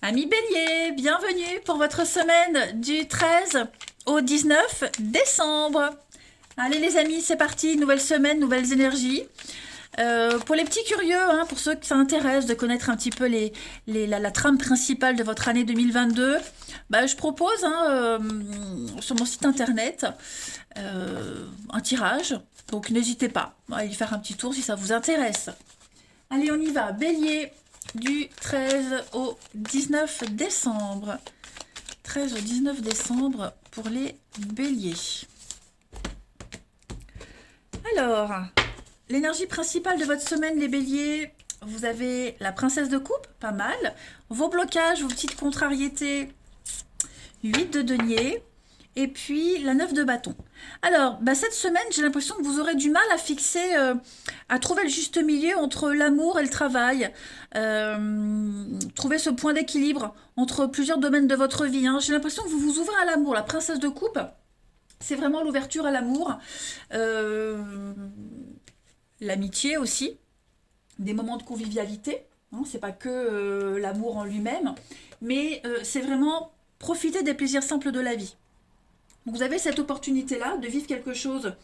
Amis Bélier, bienvenue pour votre semaine du 13 au 19 décembre. Allez les amis, c'est parti, nouvelle semaine, nouvelles énergies. Pour les petits curieux, hein, pour ceux que ça intéresse de connaître un petit peu la trame principale de votre année 2022, je propose sur mon site internet un tirage. Donc n'hésitez pas à y faire un petit tour si ça vous intéresse. Allez, on y va. Bélier, du 13 au 19 décembre. 13 au 19 décembre pour les béliers. Alors, l'énergie principale de votre semaine, les béliers, vous avez la princesse de coupe, pas mal. Vos blocages, vos petites contrariétés, 8 de denier. Et puis la 9 de bâton. Alors, cette semaine, j'ai l'impression que vous aurez du mal à fixer, à trouver le juste milieu entre l'amour et le travail. Trouver ce point d'équilibre entre plusieurs domaines de votre vie. Hein. J'ai l'impression que vous vous ouvrez à l'amour. La princesse de coupe, c'est vraiment l'ouverture à l'amour. L'amitié aussi. Des moments de convivialité. Hein. C'est pas que l'amour en lui-même. Mais c'est vraiment profiter des plaisirs simples de la vie. Vous avez cette opportunité-là de vivre quelque chose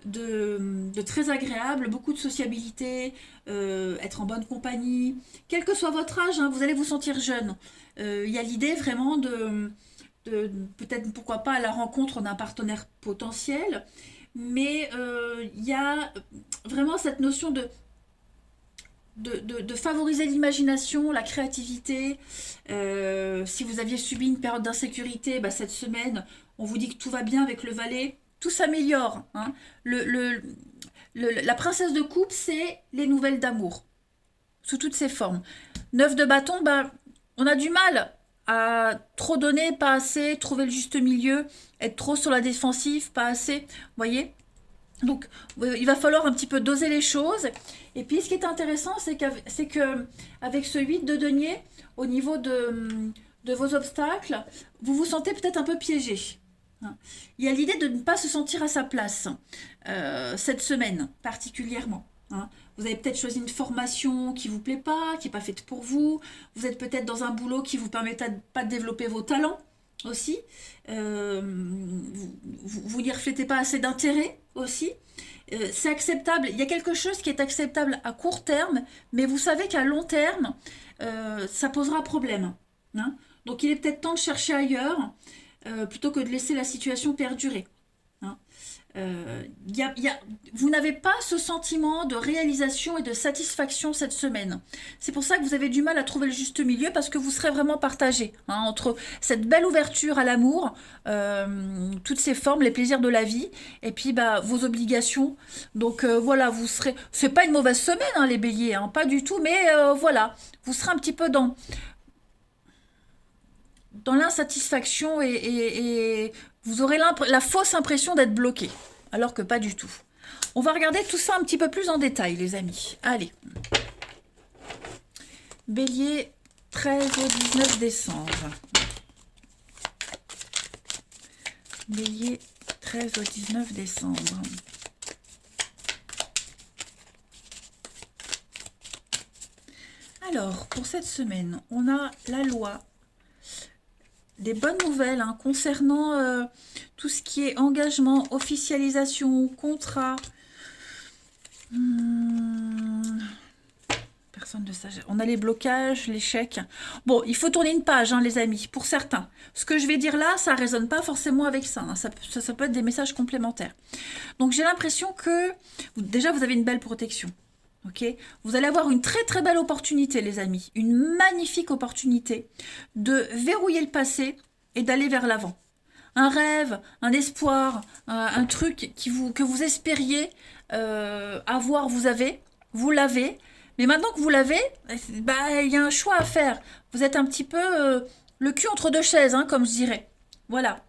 de très agréable, beaucoup de sociabilité, être en bonne compagnie. Quel que soit votre âge, hein, vous allez vous sentir jeune. Il y a l'idée vraiment de peut-être, pourquoi pas, à la rencontre d'un partenaire potentiel. Mais il y a vraiment cette notion de favoriser l'imagination, la créativité. Si vous aviez subi une période d'insécurité, cette semaine, on vous dit que tout va bien avec le valet, tout s'améliore. Hein. La princesse de coupe, c'est les nouvelles d'amour, sous toutes ses formes. 9 de bâton, on a du mal à trop donner, pas assez, trouver le juste milieu, être trop sur la défensive, pas assez, vous voyez. Donc, il va falloir un petit peu doser les choses. Et puis, ce qui est intéressant, c'est qu'avec ce 8 de denier, au niveau de vos obstacles, vous vous sentez peut-être un peu piégé. Il y a l'idée de ne pas se sentir à sa place cette semaine particulièrement. Vous avez peut-être choisi une formation qui ne vous plaît pas, qui n'est pas faite pour vous. Vous êtes peut-être dans un boulot qui ne vous permet pas de développer vos talents aussi. Vous n'y reflétez pas assez d'intérêt aussi. C'est acceptable. Il y a quelque chose qui est acceptable à court terme, mais vous savez qu'à long terme, ça posera problème. Hein. Donc il est peut-être temps de chercher ailleurs plutôt que de laisser la situation perdurer. Hein. Vous n'avez pas ce sentiment de réalisation et de satisfaction cette semaine. C'est pour ça que vous avez du mal à trouver le juste milieu parce que vous serez vraiment partagé entre cette belle ouverture à l'amour, toutes ces formes, les plaisirs de la vie, et puis vos obligations. Donc voilà, vous serez. C'est pas une mauvaise semaine, les béliers, pas du tout, mais voilà, vous serez un petit peu dans l'insatisfaction et vous aurez la fausse impression d'être bloqué, alors que pas du tout. On va regarder tout ça un petit peu plus en détail, les amis. Allez. Bélier, 13 au 19 décembre. Bélier, 13 au 19 décembre. Alors, pour cette semaine, on a la loi. Des bonnes nouvelles concernant tout ce qui est engagement, officialisation, contrat. Personne de sagesse. On a les blocages, l'échec. Bon, il faut tourner une page, les amis, pour certains. Ce que je vais dire là, ça ne résonne pas forcément avec ça. Ça peut être des messages complémentaires. Donc j'ai l'impression que, déjà, vous avez une belle protection. Okay, vous allez avoir une très très belle opportunité, les amis, une magnifique opportunité de verrouiller le passé et d'aller vers l'avant. Un rêve, un espoir, un truc que vous espériez avoir, vous l'avez, mais maintenant que vous l'avez, il y a un choix à faire. Vous êtes un petit peu le cul entre deux chaises, comme je dirais. Voilà.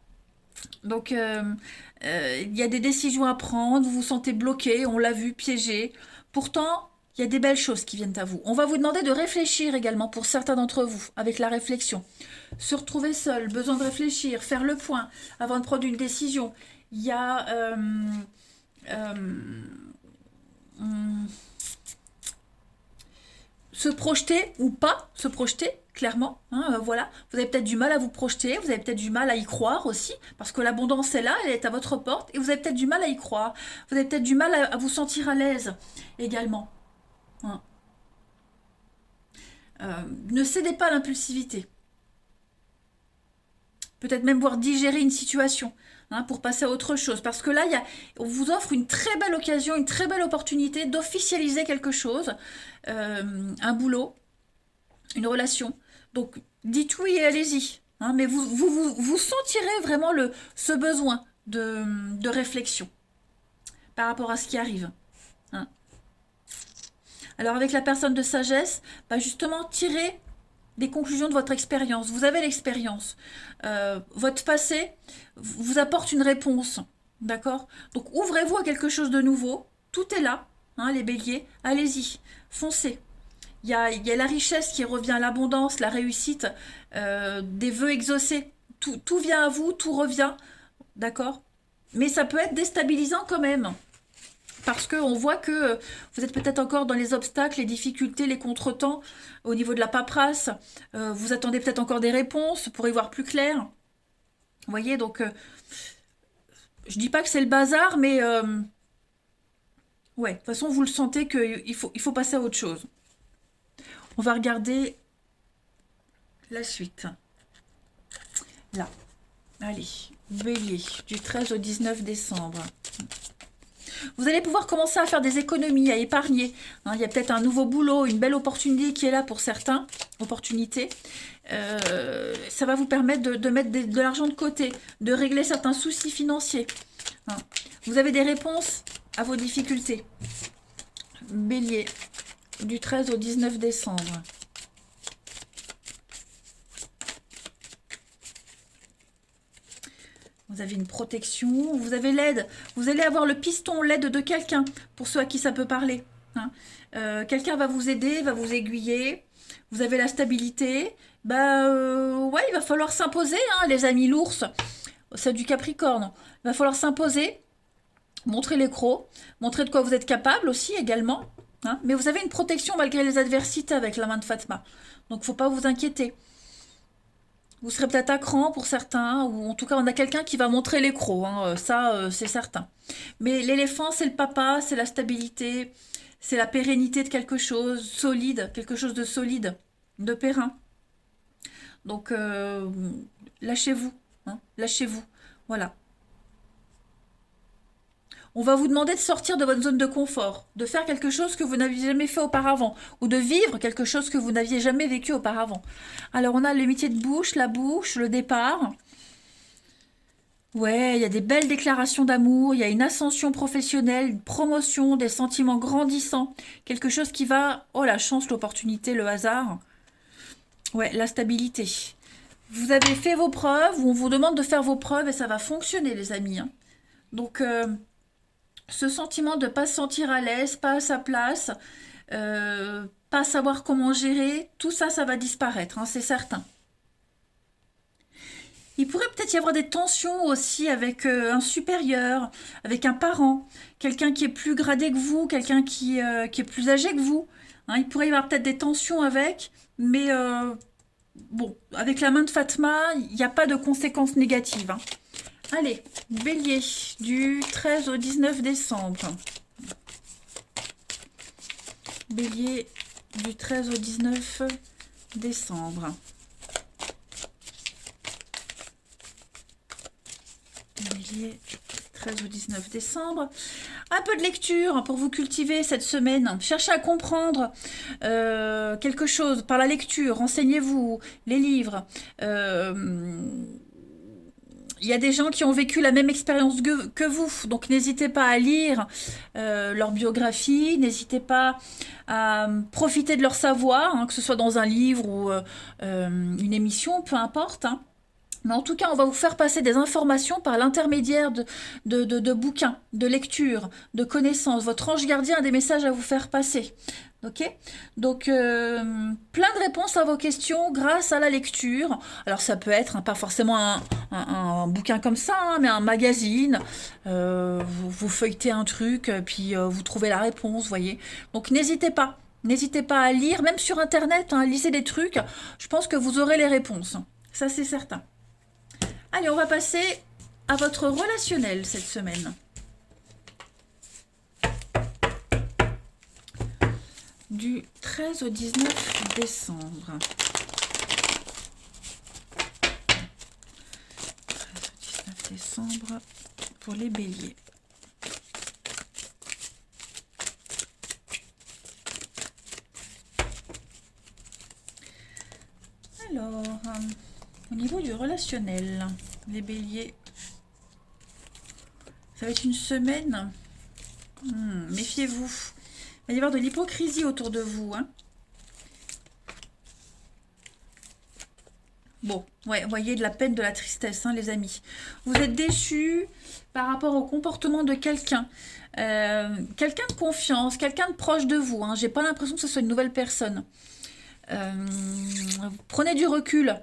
Donc, il y a des décisions à prendre, vous vous sentez bloqué, on l'a vu, piégé. Pourtant, il y a des belles choses qui viennent à vous. On va vous demander de réfléchir également pour certains d'entre vous, avec la réflexion. Se retrouver seul, besoin de réfléchir, faire le point avant de prendre une décision. Il y a se projeter ou pas se projeter, clairement. Hein, voilà. Vous avez peut-être du mal à vous projeter, vous avez peut-être du mal à y croire aussi, parce que l'abondance est là, elle est à votre porte, et vous avez peut-être du mal à y croire. Vous avez peut-être du mal à vous sentir à l'aise également. Hein. Ne cédez pas à l'impulsivité. Peut-être même voir digérer une situation, hein, pour passer à autre chose. Parce que là, on vous offre une très belle occasion, une très belle opportunité d'officialiser quelque chose, un boulot, une relation. Donc, dites oui et allez-y. Hein, mais vous sentirez vraiment ce besoin de réflexion par rapport à ce qui arrive. Hein. Alors, avec la personne de sagesse, bah justement, tirez des conclusions de votre expérience. Vous avez l'expérience. Votre passé vous apporte une réponse. D'accord? Donc, ouvrez-vous à quelque chose de nouveau. Tout est là, hein, les béliers. Allez-y, foncez. Il y a la richesse qui revient, l'abondance, la réussite, des vœux exaucés. Tout vient à vous, tout revient. D'accord? Mais ça peut être déstabilisant quand même. Parce qu'on voit que vous êtes peut-être encore dans les obstacles, les difficultés, les contretemps au niveau de la paperasse. Vous attendez peut-être encore des réponses pour y voir plus clair. Vous voyez, donc, je dis pas que c'est le bazar, mais ouais, de toute façon, vous le sentez qu'il faut passer à autre chose. On va regarder la suite. Là. Allez, bélier, du 13 au 19 décembre. Vous allez pouvoir commencer à faire des économies, à épargner. Hein, il y a peut-être un nouveau boulot, une belle opportunité qui est là pour certains. Opportunité. Ça va vous permettre de mettre de l'argent de côté, de régler certains soucis financiers. Hein. Vous avez des réponses à vos difficultés. Bélier, du 13 au 19 décembre. Vous avez une protection, vous avez l'aide. Vous allez avoir le piston, l'aide de quelqu'un, pour ceux à qui ça peut parler. Hein. Quelqu'un va vous aider, va vous aiguiller. Vous avez la stabilité. Ouais, il va falloir s'imposer, hein, les amis l'ours. C'est du Capricorne. Il va falloir s'imposer, montrer les crocs, montrer de quoi vous êtes capable aussi également. Hein. Mais vous avez une protection malgré les adversités avec la main de Fatma. Donc, faut pas vous inquiéter. Vous serez peut-être à cran pour certains, ou en tout cas, on a quelqu'un qui va montrer les crocs, hein, ça, c'est certain. Mais l'éléphant, c'est le papa, c'est la stabilité, c'est la pérennité de quelque chose, solide, quelque chose de solide, de périn. Donc, lâchez-vous, hein, lâchez-vous, voilà. On va vous demander de sortir de votre zone de confort, de faire quelque chose que vous n'aviez jamais fait auparavant, ou de vivre quelque chose que vous n'aviez jamais vécu auparavant. Alors on a le métier de bouche, la bouche, le départ. Ouais, il y a des belles déclarations d'amour, il y a une ascension professionnelle, une promotion, des sentiments grandissants, quelque chose qui va... Oh la chance, l'opportunité, le hasard. Ouais, la stabilité. Vous avez fait vos preuves, ou on vous demande de faire vos preuves, et ça va fonctionner les amis. Hein. Donc... ce sentiment de ne pas se sentir à l'aise, pas à sa place, pas savoir comment gérer, tout ça, ça va disparaître, hein, c'est certain. Il pourrait peut-être y avoir des tensions aussi avec un supérieur, avec un parent, quelqu'un qui est plus gradé que vous, quelqu'un qui est plus âgé que vous. Hein, il pourrait y avoir peut-être des tensions avec, mais bon, avec la main de Fatma, il n'y a pas de conséquences négatives. Hein. Allez, bélier, du 13 au 19 décembre. Bélier, du 13 au 19 décembre. Bélier, 13 au 19 décembre. Un peu de lecture pour vous cultiver cette semaine. Cherchez à comprendre quelque chose par la lecture. Renseignez-vous, les livres. Il y a des gens qui ont vécu la même expérience que vous, donc n'hésitez pas à lire leur biographie, n'hésitez pas à profiter de leur savoir, hein, que ce soit dans un livre ou une émission, peu importe. Hein. Mais en tout cas, on va vous faire passer des informations par l'intermédiaire de bouquins, de lectures, de connaissances. Votre ange gardien a des messages à vous faire passer. Ok? Donc, plein de réponses à vos questions grâce à la lecture. Alors, ça peut être, hein, pas forcément un bouquin comme ça, hein, mais un magazine. Vous feuilletez un truc, puis vous trouvez la réponse, vous voyez. Donc, n'hésitez pas. N'hésitez pas à lire, même sur Internet, hein, lisez des trucs. Je pense que vous aurez les réponses. Ça, c'est certain. Allez, on va passer à votre relationnel cette semaine. Du 13 au 19 décembre. 13 au 19 décembre pour les béliers. Alors, au niveau du relationnel, les béliers, ça va être une semaine. Méfiez-vous. Il va y avoir de l'hypocrisie autour de vous. Hein. Bon, ouais, voyez de la peine, de la tristesse, hein, les amis. Vous êtes déçus par rapport au comportement de quelqu'un. Quelqu'un de confiance, quelqu'un de proche de vous. Hein. J'ai pas l'impression que ce soit une nouvelle personne. Prenez du recul.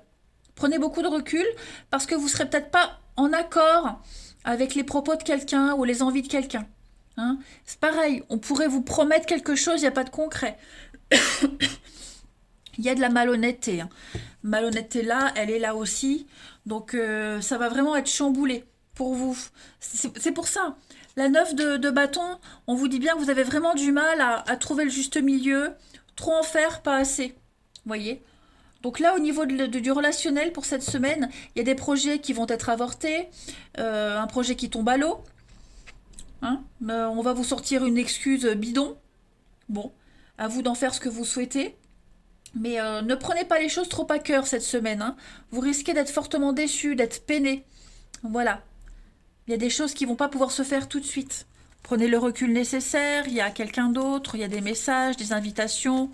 Prenez beaucoup de recul parce que vous serez peut-être pas en accord avec les propos de quelqu'un ou les envies de quelqu'un. Hein. C'est pareil, on pourrait vous promettre quelque chose, il n'y a pas de concret. Il y a de la malhonnêteté. Hein. Malhonnêteté là, elle est là aussi. Donc ça va vraiment être chamboulé pour vous. C'est pour ça. La 9 de bâton, on vous dit bien que vous avez vraiment du mal à trouver le juste milieu. Trop en faire, pas assez. Vous voyez ? Donc là, au niveau du relationnel pour cette semaine, il y a des projets qui vont être avortés, un projet qui tombe à l'eau. Hein, on va vous sortir une excuse bidon. Bon, à vous d'en faire ce que vous souhaitez. Mais ne prenez pas les choses trop à cœur cette semaine. Hein. Vous risquez d'être fortement déçu, d'être peiné. Voilà. Il y a des choses qui vont pas pouvoir se faire tout de suite. Prenez le recul nécessaire. Il y a quelqu'un d'autre. Il y a des messages, des invitations.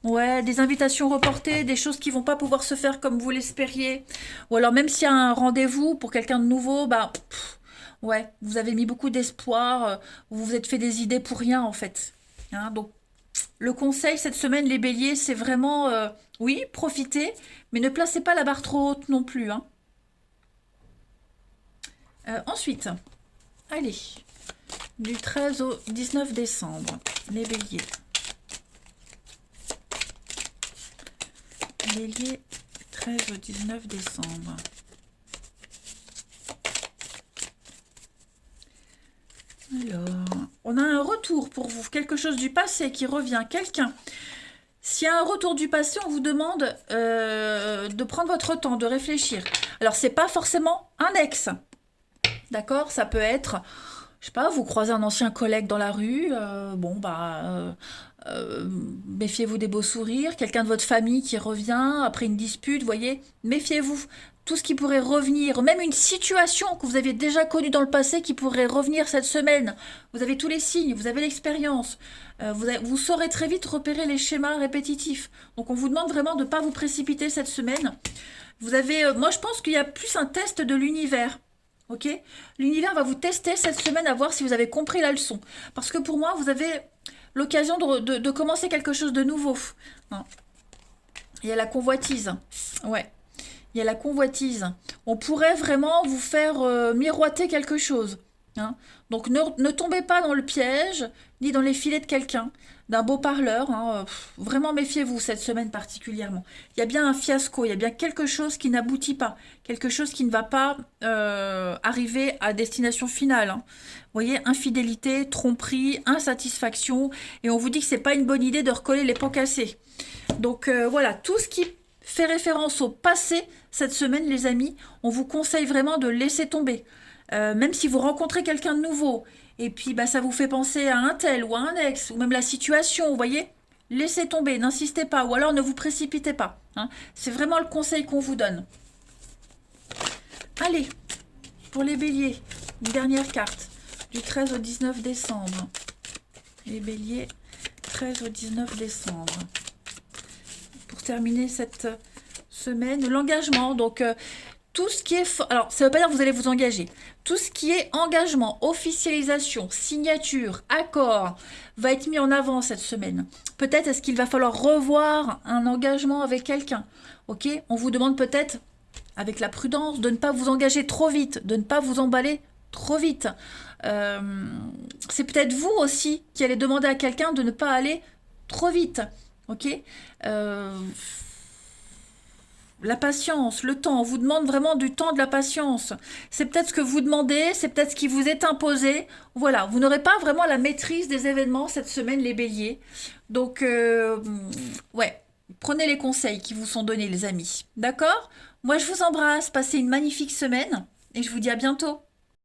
Ouais, des invitations reportées, des choses qui vont pas pouvoir se faire comme vous l'espériez. Ou alors même s'il y a un rendez-vous pour quelqu'un de nouveau, bah ouais, vous avez mis beaucoup d'espoir, vous vous êtes fait des idées pour rien en fait. Hein, donc le conseil cette semaine, les béliers, c'est vraiment, oui, profitez, mais ne placez pas la barre trop haute non plus. Hein. Ensuite, allez, du 13 au 19 décembre, les béliers. Bélier, 13 au 19 décembre. Alors, on a un retour pour vous, quelque chose du passé qui revient, quelqu'un. S'il y a un retour du passé, on vous demande de prendre votre temps, de réfléchir. Alors, c'est pas forcément un ex, d'accord? Ça peut être, je sais pas, vous croisez un ancien collègue dans la rue, méfiez-vous des beaux sourires, quelqu'un de votre famille qui revient après une dispute, voyez, méfiez-vous. Tout ce qui pourrait revenir, même une situation que vous aviez déjà connue dans le passé qui pourrait revenir cette semaine. Vous avez tous les signes, vous avez l'expérience. Vous saurez très vite repérer les schémas répétitifs. Donc on vous demande vraiment de ne pas vous précipiter cette semaine. Vous avez, moi je pense qu'il y a plus un test de l'univers. Ok ? L'univers va vous tester cette semaine à voir si vous avez compris la leçon. Parce que pour moi, vous avez l'occasion de commencer quelque chose de nouveau. Non. Il y a la convoitise. Ouais. Il y a la convoitise. On pourrait vraiment vous faire miroiter quelque chose. Hein. Donc ne tombez pas dans le piège, ni dans les filets de quelqu'un, d'un beau parleur. Hein. Vraiment méfiez-vous cette semaine particulièrement. Il y a bien un fiasco, il y a bien quelque chose qui n'aboutit pas, quelque chose qui ne va pas arriver à destination finale. Hein. Vous voyez, infidélité, tromperie, insatisfaction, et on vous dit que c'est pas une bonne idée de recoller les pots cassés. Donc voilà, tout ce qui fait référence au passé cette semaine, les amis, on vous conseille vraiment de laisser tomber. Même si vous rencontrez quelqu'un de nouveau, et puis bah, ça vous fait penser à un tel ou à un ex, ou même la situation, vous voyez, laissez tomber, n'insistez pas, ou alors ne vous précipitez pas. Hein. C'est vraiment le conseil qu'on vous donne. Allez, pour les béliers, une dernière carte, du 13 au 19 décembre. Les béliers, 13 au 19 décembre. Pour terminer cette semaine, l'engagement, donc... tout ce qui est... Alors, ça ne veut pas dire que vous allez vous engager. Tout ce qui est engagement, officialisation, signature, accord, va être mis en avant cette semaine. Peut-être est-ce qu'il va falloir revoir un engagement avec quelqu'un. Ok ? On vous demande peut-être, avec la prudence, de ne pas vous engager trop vite, de ne pas vous emballer trop vite. C'est peut-être vous aussi qui allez demander à quelqu'un de ne pas aller trop vite, ok? La patience, le temps, on vous demande vraiment du temps, de la patience. C'est peut-être ce que vous demandez, c'est peut-être ce qui vous est imposé. Voilà, vous n'aurez pas vraiment la maîtrise des événements cette semaine, les béliers. Donc, ouais, prenez les conseils qui vous sont donnés, les amis. D'accord? Moi, je vous embrasse, passez une magnifique semaine et je vous dis à bientôt.